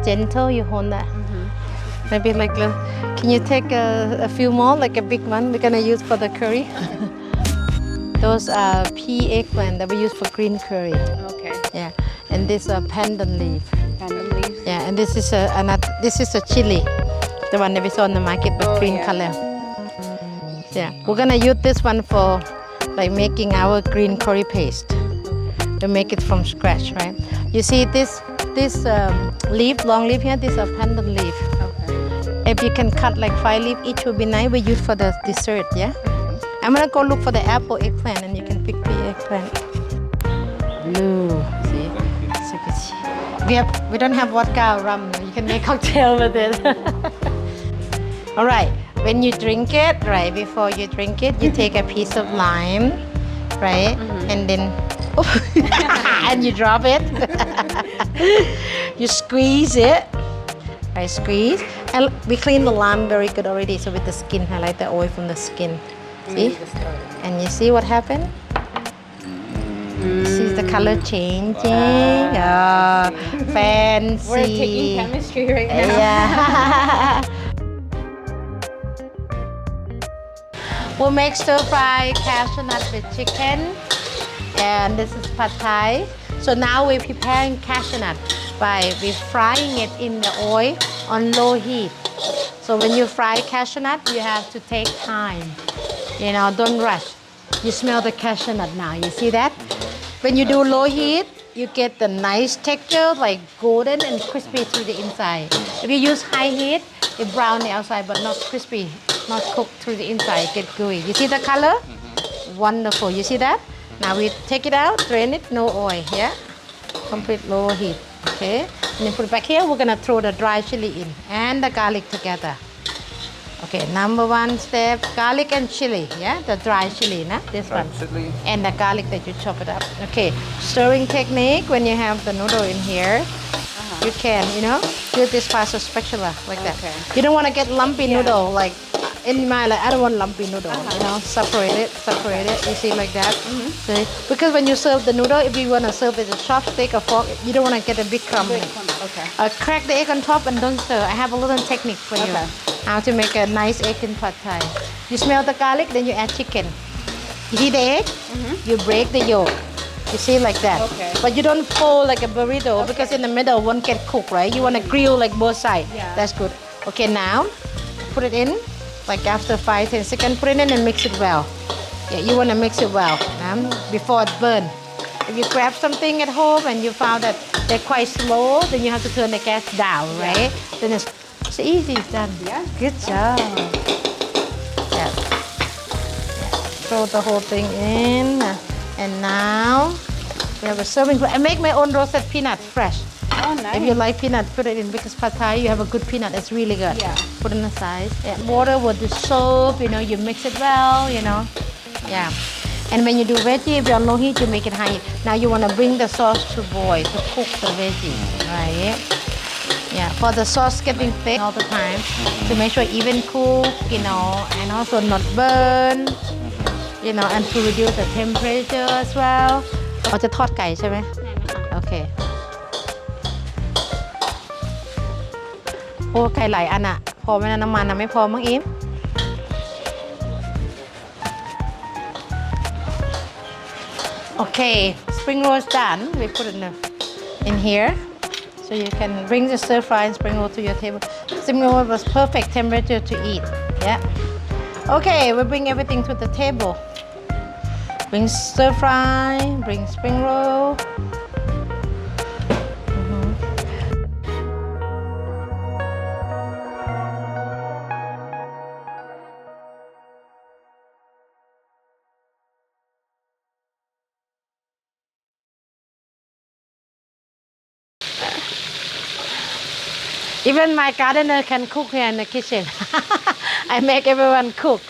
gentle. You hold that. Maybe like, can you take a few more, like a big one? We're gonna use for the curry. Those are pea eggplant that we use for green curry. Okay. Yeah, and this pandan leaf. Pandan leaves. Yeah, and this is a chili, the one that we saw in the market with green color. Yeah, we're gonna use this one for like making our green curry paste. To make it from scratch, right? You see this leaf, long leaf here. This is a pandan leaf. Okay. If you can cut like 5 leaf each, would be nice. We use for the dessert, yeah. I'm gonna go look for the apple eggplant, and you can pick the eggplant. Blue, see? We don't have vodka or rum. You can make cocktail with it. All right. When you drink it, right before you drink it, you take a piece of lime, right, and then and you drop it. You squeeze it. I squeeze, and we clean the lime very good already. So with the skin, I like the oil from the skin. See, and you see what happened? See the color changing. Wow. Fancy. We're taking chemistry right now. Yeah. We'll make stir fry cashew nut with chicken, and this is pad thai. So now we're preparing cashew nut by frying it in the oil on low heat. So when you fry cashew nut, you have to take time. You know, don't rush. You smell the cashew nut now. You see that? When you do low heat, you get the nice texture, like golden and crispy through the inside. If you use high heat, it brown the outside but not crispy, not cooked through the inside, get gooey. You see the color? Wonderful. You see that? Now we take it out, drain it, no oil, yeah? Complete low heat, okay? And then put it back here. We're gonna throw the dry chili in and the garlic together. Okay, number one step, garlic and chili, yeah? The dry chili, nah? This one. Chili. And the garlic that you chop it up. Okay, stirring technique, when you have the noodle in here, you can, use this fast spatula like that. You don't want to get lumpy noodle, like in my, like I don't want lumpy noodle, separate it, you see like that. See? Because when you serve the noodle, if you want to serve with a chopstick or fork, you don't want to get a big crumb. Okay. Crack the egg on top and don't stir. I have a little technique for you. How to make a nice egg in pad thai. You smell the garlic, then you add chicken. You see the egg? You break the yolk. You see like that. Okay. But you don't fold like a burrito because in the middle won't get cooked, right? You want to grill like both sides. Yeah. That's good. Okay, now put it in. Like after 5-10 seconds, put it in and mix it well. Yeah, you want to mix it well before it burns. If you grab something at home and you found that they're quite slow, then you have to turn the gas down, right? Then it's easy, it's done. Yeah. Good job. Yeah. Throw the whole thing in. And now we have a serving plate. I make my own roasted peanut fresh. Oh, nice. If you like peanut, put it in because pad thai, you have a good peanut. It's really good. Yeah. Put it in the size. Yeah. Water will dissolve, you mix it well, Yeah. And when you do veggie, if you're on low heat, you make it high heat. Now you want to bring the sauce to boil to cook the veggie, right? Yeah, for the sauce getting thick all the time to make sure even cook, and also not burn, and to reduce the temperature as well. เราจะทอดไก่ใช่ไหมโอเคโอ้ไก่หลายอันอะพอไหมนะน้ำมันอะไม่พอมั้งอิม Okay, spring roll is done. We put it in here. So you can bring the stir fry and spring roll to your table. Spring roll was perfect temperature to eat. Yeah. Okay, we bring everything to the table. Bring stir fry, bring spring roll. Even my gardener can cook here in the kitchen. I make everyone cook.